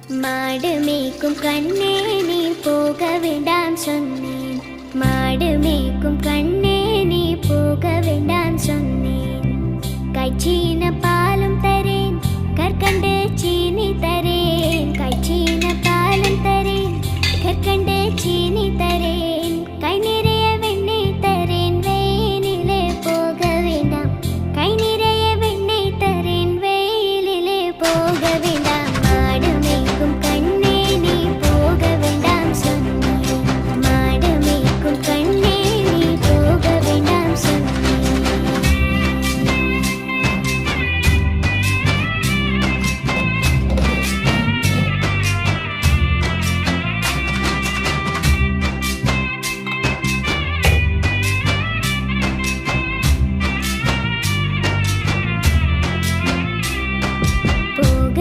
மாடு மேய்க்கும் கண்ணே நீ போக வேண்டாம் சொன்னேன். மாடு மேய்க்கும் கண்ணே நீ போக வேண்டாம் சொன்னேன். காய்ச்சின பாலும் தரேன் கற்கண்டு சீ